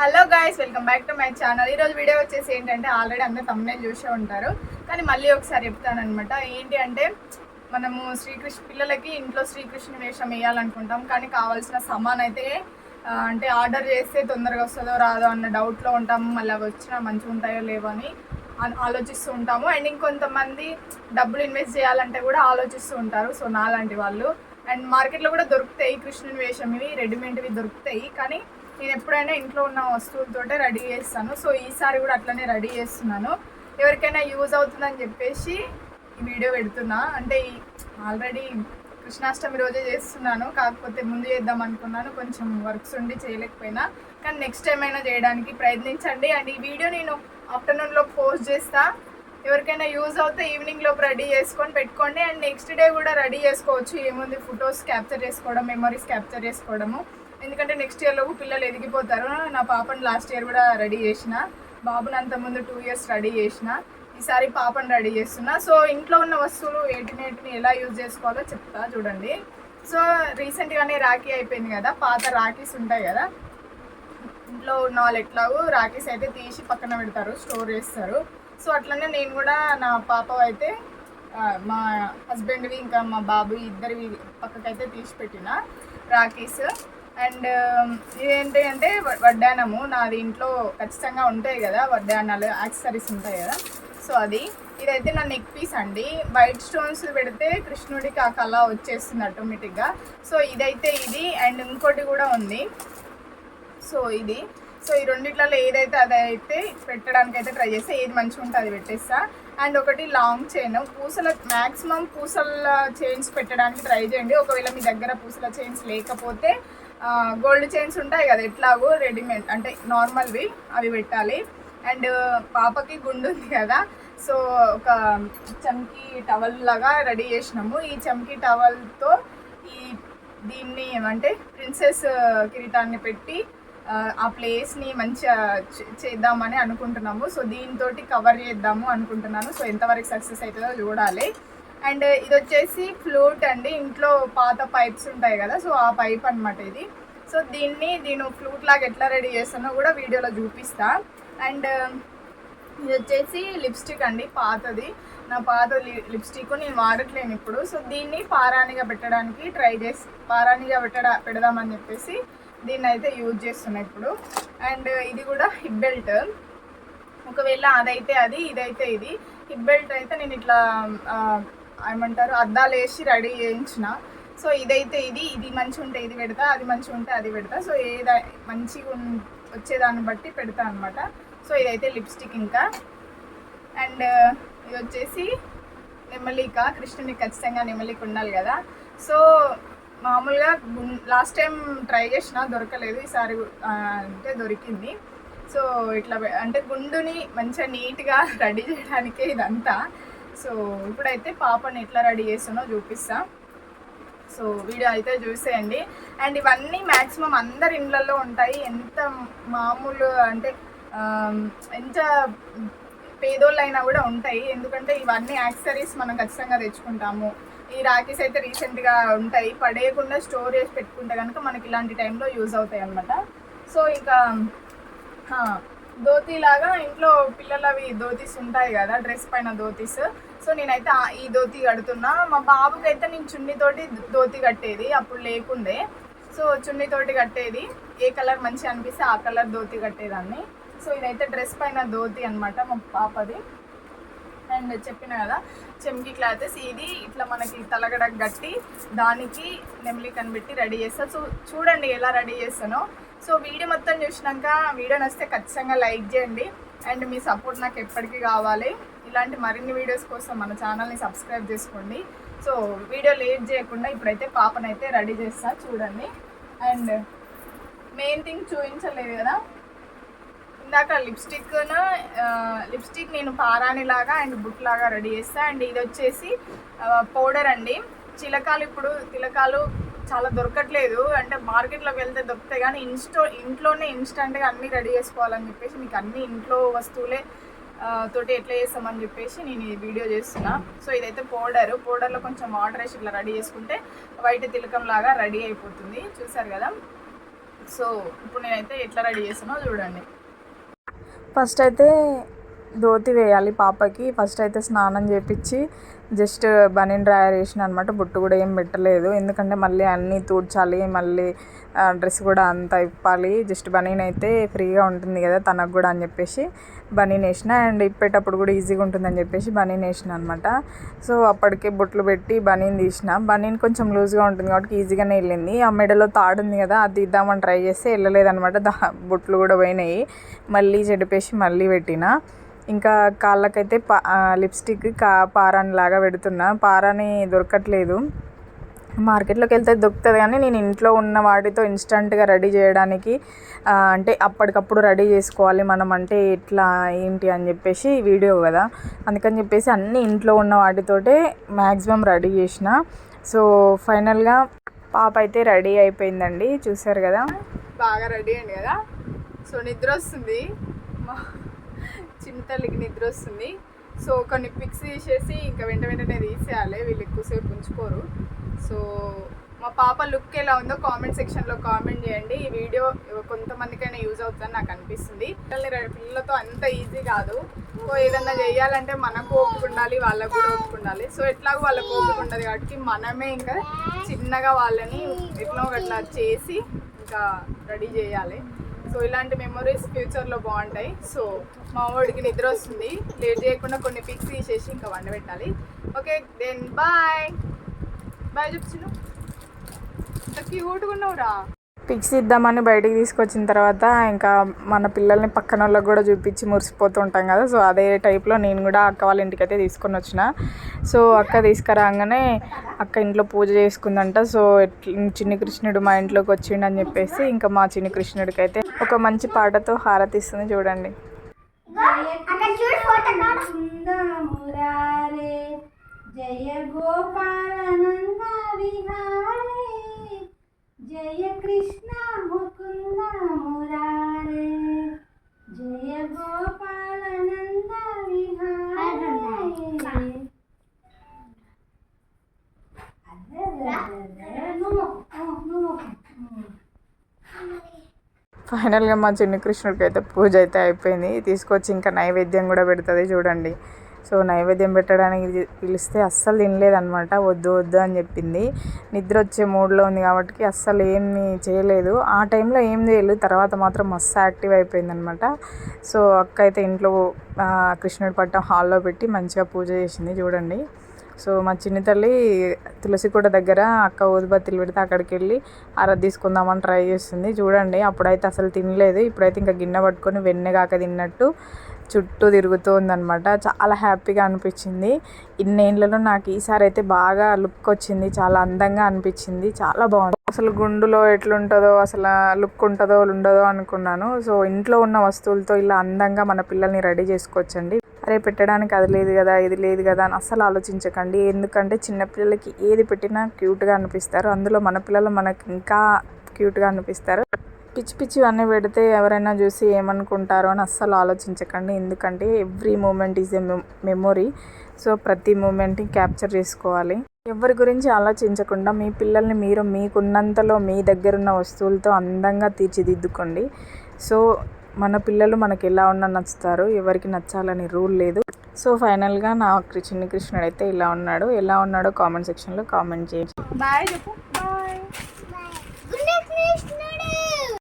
Hello guys, welcome back to my channel. ఈరోజు video వచ్చేసి ఏంటంటే ఆల్రెడీ అందరూ thumbnail చూసే ఉంటారు, కానీ మళ్ళీ ఒకసారి చెప్తానమాట. ఏంటి అంటే మనము పిల్లలకి ఇంట్లో శ్రీకృష్ణుని వేషం వేయాలనుకుంటాం, కానీ కావాల్సిన సామాన్ అయితే అంటే ఆర్డర్ చేస్తే తొందరగా వస్తుందో రాదో అన్న డౌట్లో ఉంటాము. మళ్ళీ అవి వచ్చినా మంచిగా ఉంటాయో లేవో అని ఆలోచిస్తూ ఉంటాము. అండ్ ఇంకొంతమంది డబ్బులు ఇన్వెస్ట్ చేయాలంటే కూడా ఆలోచిస్తూ ఉంటారు. సో నాలాంటి వాళ్ళు. అండ్ మార్కెట్లో కూడా దొరుకుతాయి కృష్ణుని వేషం, ఇవి రెడీమేడ్వి దొరుకుతాయి, కానీ నేను ఎప్పుడైనా ఇంట్లో ఉన్న వస్తువులతోటే రెడీ చేస్తాను. సో ఈసారి కూడా అట్లనే రెడీ చేస్తున్నాను. ఎవరికైనా యూజ్ అవుతుందని చెప్పేసి ఈ వీడియో పెడుతున్నా. అంటే ఆల్రెడీ కృష్ణాష్టమి రోజే చేస్తున్నాను, కాకపోతే ముందు చేద్దాం అనుకున్నాను, కొంచెం వర్క్స్ ఉండి చేయలేకపోయినా. కానీ నెక్స్ట్ టైం అయినా చేయడానికి ప్రయత్నించండి. అండ్ ఈ వీడియో నేను ఆఫ్టర్నూన్లో పోస్ట్ చేస్తా. ఎవరికైనా యూజ్ అవుతే ఈవినింగ్ లోపు రెడీ చేసుకొని పెట్టుకోండి. అండ్ నెక్స్ట్ డే కూడా రెడీ చేసుకోవచ్చు. ఏముంది, ఫొటోస్ క్యాప్చర్ చేసుకోవడం, మెమరీస్ క్యాప్చర్ చేసుకోవడము. ఎందుకంటే నెక్స్ట్ ఇయర్లోపు పిల్లలు ఎదిగిపోతారు. నా పాపను లాస్ట్ ఇయర్ కూడా రెడీ చేసిన, బాబుని అంతకుముందు 2 years రెడీ చేసిన, ఈసారి పాపను రెడీ చేస్తున్నా. సో ఇంట్లో ఉన్న వస్తువులు వేటిని ఎలా యూజ్ చేసుకోవాలో చెప్తా చూడండి. సో రీసెంట్గానే రాఖీ అయిపోయింది కదా, పాత రాఖీస్ ఉంటాయి కదా, ఇంట్లో ఉన్న వాళ్ళు ఎట్లాగో రాఖీస్ అయితే తీసి పక్కన పెడతారు, స్టోర్ చేస్తారు. సో అట్లనే నేను కూడా నా పాప అయితే మా హస్బెండ్వి ఇంకా మా బాబు ఇద్దరివి పక్కకైతే తీసి పెట్టిన రాఖీస్. అండ్ ఇదేంటి అంటే వడ్డానము, నాది ఇంట్లో ఖచ్చితంగా ఉంటాయి కదా వడ్డానాలు, యాక్సెసరీస్ ఉంటాయి కదా. సో ఇదైతే నా నెక్ పీస్ అండి. వైట్ స్టోన్స్ పెడితే కృష్ణుడికి ఆ కళ వచ్చేస్తుంది ఆటోమేటిక్గా. సో ఇదైతే ఇది. అండ్ ఇంకోటి కూడా ఉంది. సో ఈ రెండిట్లలో ఏదైతే అదైతే పెట్టడానికి అయితే ట్రై చేస్తే, ఏది మంచిగా ఉంటే అది పెట్టేస్తా. అండ్ ఒకటి లాంగ్ చైన్, మ్యాక్సిమం పూసల చైన్స్ పెట్టడానికి ట్రై చేయండి. ఒకవేళ మీ దగ్గర పూసల చైన్స్ లేకపోతే గోల్డ్ చైన్స్ ఉంటాయి కదా ఎట్లాగో రెడీమేడ్, అంటే నార్మల్వి, అవి పెట్టాలి. అండ్ పాపకి గుండు ఉంది కదా, సో ఒక చమ్కీ టవల్ లాగా రెడీ చేసినాము. ఈ చమ్కీ టవల్తో దీన్ని ఏమంటే ప్రిన్సెస్ కిరీటాన్ని పెట్టి ఆ ప్లేస్ని మంచిగా చేద్దామని అనుకుంటున్నాము. సో దీంతో కవర్ చేద్దాము అనుకుంటున్నాను. సో ఎంతవరకు సక్సెస్ అవుతుందో చూడాలి. అండ్ ఇది వచ్చేసి ఫ్లూట్ అండి, ఇంట్లో పాత పైప్స్ ఉంటాయి కదా, సో ఆ పైప్ అనమాట ఇది. సో దీని ఫ్లూట్ లాగా ఎట్లా రెడీ చేస్తానో కూడా వీడియోలో చూపిస్తా. అండ్ ఇది వచ్చేసి లిప్స్టిక్ అండి, పాతది, నా పాత లిప్స్టిక్, నేను వాడట్లేను ఇప్పుడు. సో దీన్ని పారాణిగా పెట్టడానికి పారాణిగా పెడదామని చెప్పేసి దీన్ని అయితే యూజ్ చేస్తున్నా ఇప్పుడు. అండ్ ఇది కూడా హిప్ బెల్ట్, ఒకవేళ అదైతే అది, ఇదైతే ఇది. హిప్ బెల్ట్ అయితే నేను ఇట్లా ఏమంటారు అద్దాలు వేసి రెడీ చేయించిన. సో ఇదైతే ఇది మంచిగా ఉంటే ఇది పెడతా, అది మంచిగా ఉంటే అది పెడతా. సో మంచిగా వచ్చేదాన్ని బట్టి పెడతా అనమాట. సో ఇదైతే లిప్స్టిక్. ఇంకా అండ్ ఇది వచ్చేసి నెమలిక, కృష్ణునికి ఖచ్చితంగా నెమలిక ఉండాలి కదా. సో మామూలుగా లాస్ట్ టైం ట్రై చేసిన, దొరకలేదు, ఈసారి అంటే దొరికింది. సో ఇట్లా అంటే గుండుని మంచిగా నీట్గా రెడీ చేయడానికే ఇదంతా. సో ఇప్పుడైతే పాపని ఎట్లా రెడీ చేస్తానో చూపిస్తా. సో వీడియో అయితే చూసేయండి. అండ్ ఇవన్నీ మ్యాక్సిమం అందరి ఇళ్ళల్లో ఉంటాయి. ఎంత మామూలు అంటే ఎంత పేదోళ్ళైనా కూడా ఉంటాయి, ఎందుకంటే ఇవన్నీ యాక్సెసరీస్ మనం ఖచ్చితంగా తెచ్చుకుంటాము. ఈ రాఖీస్ అయితే రీసెంట్గా ఉంటాయి, పడేయకుండా స్టోర్ చేసి పెట్టుకుంటే కనుక మనకి ఇలాంటి టైంలో యూజ్ అవుతాయి అన్నమాట. సో ఇంకా ధోతీ లాగా ఇంట్లో పిల్లలవి ధోతీస్ ఉంటాయి కదా, డ్రెస్ పైన ధోతీస్. సో నేనైతే ఈ ధోతీ కడుతున్నా. మా బాబుకి అయితే నేను చున్నీతోటి ధోతీ కట్టేది, అప్పుడు లేకుండే. సో చున్నీతోటి కట్టేది, ఏ కలర్ మంచిగా అనిపిస్తే ఆ కలర్ ధోతీ కట్టేదాన్ని. సో ఇదైతే డ్రెస్ పైన ధోతీ అనమాట మా పాపది. అండ్ చెప్పిన కదా చెమ్కి క్లాతెస్, ఇది ఇట్లా మనకి తలగడకు కట్టి దానికి నెమలికని పెట్టి రెడీ చేస్తా. సో చూడండి ఎలా రెడీ చేస్తానో. సో వీడియో మొత్తం చూసినాక వీడియో నచ్చితే ఖచ్చితంగా లైక్ చేయండి. అండ్ మీ సపోర్ట్ నాకు ఎప్పటికీ కావాలి. ఇలాంటి మరిన్ని వీడియోస్ కోసం మన ఛానల్ని సబ్స్క్రైబ్ చేసుకోండి. సో వీడియో లేట్ చేయకుండా ఇప్పుడైతే పాపనైతే రెడీ చేస్తా చూడండి. అండ్ మెయిన్ థింగ్ చూపించలేదు కదా ఇందాక, లిప్స్టిక్ నేను పారాణిలాగా అండ్ బుక్ లాగా రెడీ చేస్తా. అండ్ ఇది వచ్చేసి పౌడర్ అండి, చిలకాలు. ఇప్పుడు తిలకాలు చాలా దొరకట్లేదు, అంటే మార్కెట్లోకి వెళ్తే దొరుకుతాయి, కానీ ఇంట్లోనే ఇన్స్టెంట్గా అన్నీ రెడీ చేసుకోవాలని చెప్పేసి మీకు అన్ని ఇంట్లో వస్తువులే తోటి ఎట్లా చేస్తామని చెప్పేసి నేను ఈ వీడియో చేస్తున్నా. సో ఇదైతే పౌడర్లో కొంచెం వాటర్ వేసి ఇట్లా రెడీ చేసుకుంటే వైట్ తిలకం లాగా రెడీ అయిపోతుంది. చూసారు కదా. సో ఇప్పుడు నేనైతే ఎట్లా రెడీ చేస్తానో చూడండి. ఫస్ట్ అయితే ధోతి వేయాలి పాపకి. ఫస్ట్ అయితే స్నానం చేపించి జస్ట్ బనీన్ డ్రైయర్ వేసిన అనమాట. బొట్టు కూడా ఏం పెట్టలేదు, ఎందుకంటే మళ్ళీ అన్నీ తూడ్చాలి, మళ్ళీ డ్రెస్ కూడా అంతా ఇప్పాలి. జస్ట్ బనీన్ అయితే ఫ్రీగా ఉంటుంది కదా తనకు కూడా అని చెప్పేసి బనీన్ వేసిన. అండ్ ఇప్పేటప్పుడు కూడా ఈజీగా ఉంటుందని చెప్పేసి బనీన్ వేసిన అనమాట. సో అప్పటికే బొట్లు పెట్టి బనీన్ తీసిన. బనీన్ కొంచెం లూజ్గా ఉంటుంది కాబట్టి ఈజీగానే వెళ్ళింది. ఆ మెడలో తాడు ఉంది కదా, అది ఇద్దామని ట్రై చేస్తే వెళ్ళలేదనమాట. బొట్లు కూడా పోయినాయి. మళ్ళీ చెడిపేసి మళ్ళీ పెట్టిన. ఇంకా కాళ్ళకైతే లిప్స్టిక్ పారాని లాగా పెడుతున్నా. పారాని దొరకట్లేదు, మార్కెట్లోకి వెళ్తే దొరుకుతుంది కానీ నేను ఇంట్లో ఉన్న వాటితో ఇన్స్టంట్గా రెడీ చేయడానికి, అంటే అప్పటికప్పుడు రెడీ చేసుకోవాలి మనం, అంటే ఎట్లా ఏంటి అని చెప్పేసి వీడియో కదా, అందుకని చెప్పేసి అన్నీ ఇంట్లో ఉన్న వాటితోటే మ్యాక్సిమం రెడీ చేసిన. సో ఫైనల్గా పాప అయితే రెడీ అయిపోయిందండి, చూసారు కదా. బాగా రెడీ అయింది కదా. సో నిద్ర వస్తుంది, మా చిన్న తల్లికి నిద్ర వస్తుంది. సో కొన్ని పిక్స్ తీసేసి ఇంకా వెంటనే తీసేయాలి, వీళ్ళు ఎక్కువసేపు ఉంచుకోరు. సో మా పాప లుక్ ఎలా ఉందో కామెంట్ సెక్షన్లో కామెంట్ చేయండి. ఈ వీడియో కొంతమందికైనా యూజ్ అవుతుందని నాకు అనిపిస్తుంది. పిల్లలతో అంత ఈజీ కాదు. సో ఏదన్నా చేయాలంటే మనకు ఓపిక ఉండాలి, వాళ్ళకు కూడా ఓపిక ఉండాలి. సో ఎట్లాగో వాళ్ళకు ఓపిక ఉండదు కాబట్టి మనమే ఇంకా చిన్నగా వాళ్ళని ఎట్లా అట్లా చేసి ఇంకా రెడీ చేయాలి. సో ఇలాంటి మెమొరీస్ ఫ్యూచర్లో బాగుంటాయి. సో మా వాడికి నిద్ర వస్తుంది, లేట్ చేయకుండా కొన్ని పిక్స్ తీసేసి ఇంకా వండబెట్టాలి. ఓకే దెన్ బాయ్ బాయ్ చెప్తున్నావు, ఇంత క్యూట్గా ఉన్నావురా. పిక్స్ ఇద్దామని బయటికి తీసుకొచ్చిన తర్వాత ఇంకా మన పిల్లల్ని పక్కన వాళ్ళకి కూడా చూపించి మురిసిపోతూ ఉంటాం కదా. సో అదే టైప్లో నేను కూడా అక్క వాళ్ళ ఇంటికి అయితే తీసుకొని వచ్చిన. సో అక్క తీసుకురాగానే అక్క ఇంట్లో పూజ చేసుకుందంట. సో చిన్ని కృష్ణుడు మా ఇంట్లోకి వచ్చిండు అని చెప్పేసి ఇంకా మా చిన్ని కృష్ణుడికి అయితే ఒక మంచి పాటతో హారతి ఇస్తుంది చూడండి. జయ గోపాలనంద విహారే జయ కృష్ణ ముకుంద మురారే జయ గోపాలనంద విహారే. ఫైనల్గా మా చిన్ని కృష్ణుడికి అయితే పూజ అయితే అయిపోయింది. తీసుకొచ్చి ఇంకా నైవేద్యం కూడా పెడుతుంది చూడండి. సో నైవేద్యం పెట్టడానికి పిలిస్తే అస్సలు తినలేదనమాట, వద్దు వద్దు అని చెప్పింది. నిద్ర వచ్చే మూడ్లో ఉంది కాబట్టి అస్సలు ఏమీ చేయలేదు. ఆ టైంలో ఏం చేయలేదు, తర్వాత మాత్రం మస్తు యాక్టివ్ అయిపోయిందనమాట. సో అక్క అయితే ఇంట్లో కృష్ణుడి పట్టం హాల్లో పెట్టి మంచిగా పూజ చేసింది చూడండి. సో మా చిన్ని తల్లి తులసి కోట దగ్గర అక్క ఊదుబత్తిలు పెడితే అక్కడికి వెళ్ళి ఆరతి తీసుకుందామని ట్రై చేస్తుంది చూడండి. అప్పుడైతే అసలు తినలేదు, ఇప్పుడైతే ఇంకా గిన్నె పట్టుకొని వెన్నెగాక తిన్నట్టు చుట్టూ తిరుగుతూ ఉందన్నమాట. చాలా హ్యాపీగా అనిపించింది. ఇన్నేళ్లలో నాకు ఈసారి అయితే బాగా లుక్ వచ్చింది, చాలా అందంగా అనిపించింది, చాలా బాగుంది. అసలు గుండులో ఎట్లుంటుందో, అసలు లుక్ ఉంటుందో ఉండదో అనుకున్నాను. సో ఇంట్లో ఉన్న వస్తువులతో ఇలా అందంగా మన పిల్లల్ని రెడీ చేసుకోవచ్చండి. అరే పెట్టడానికి అది లేదు కదా, ఇది లేదు కదా అని అస్సలు ఆలోచించకండి. ఎందుకంటే చిన్నపిల్లలకి ఏది పెట్టినా క్యూట్గా అనిపిస్తారు, అందులో మన పిల్లలు మనకి ఇంకా క్యూట్గా అనిపిస్తారు. పిచ్చి పిచ్చి అన్నీ పెడితే ఎవరైనా చూసి ఏమనుకుంటారో అని అస్సలు ఆలోచించకండి. ఎందుకంటే every moment is a memory. So ప్రతి మూమెంట్ని క్యాప్చర్ చేసుకోవాలి. ఎవరి గురించి ఆలోచించకుండా మీ పిల్లల్ని మీరు మీకున్నంతలో మీ దగ్గరున్న వస్తువులతో అందంగా తీర్చిదిద్దుకోండి. సో మన పిల్లలు మనకి ఎలా ఉన్నా నచ్చుతారు, ఎవరికి నచ్చాలని రూల్ లేదు. సో ఫైనల్గా నా చిన్ని కృష్ణుడు అయితే ఇలా ఉన్నాడు. ఎలా ఉన్నాడో కామెంట్ సెక్షన్లో కామెంట్ చేయండి. బాయ్ చెప్పు. బాయ్.